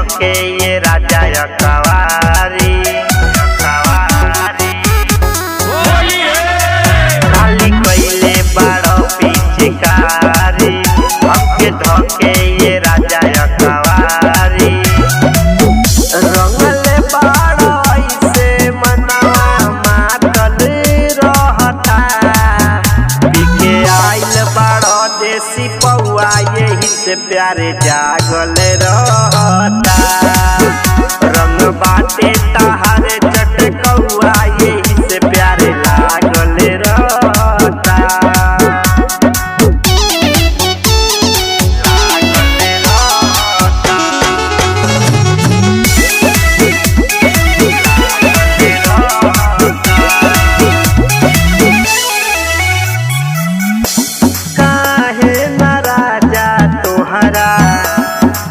धके ये राजा कवारी खाली कइले बाड़ो पिचकारी हमके धके ये राजा कवारी रंगले बाड़ो ऐसे मनवा मातल रहता पीके आइल बाड़ो देसी पौआ यही से प्यारे जागल रहता रंग बाटे तहारे चटकौआ यही से प्यारे लागल रहता।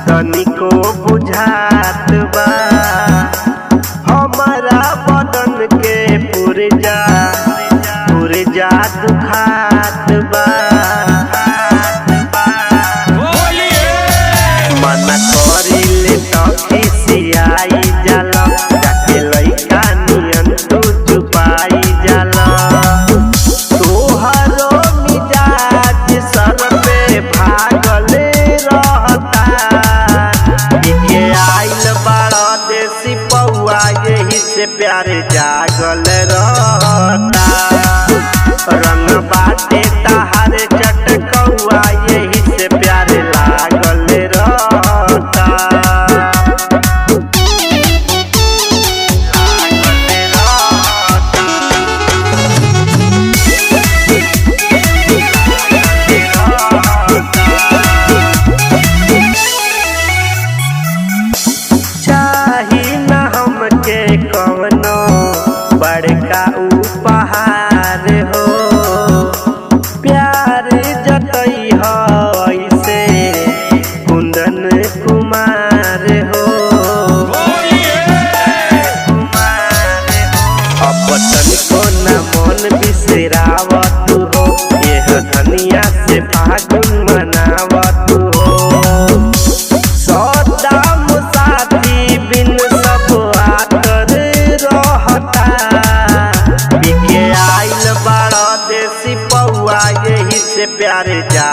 तनिको बुझात बा हमारा बदन के पुरजा दुखात बा मना करिले तो खिसियाई जाला जाके लइका नियन तू चुपाई जाला तोहरो मिजाज सर पे भागले देसी पौआ यही से प्यारे जागल रहता रंग बाटे तहारे चटकौआ यही से प्यारे लागल रहता। कवनो बड़का उपहार हो प्यार जतई हो ऐसे कुंदन कुमार हो अब तनिको न मन बिसरावत हो यह धनिया से फागुन मनावत हो सदाम साथी बिन सब देसी पौआ यही से प्यारे जा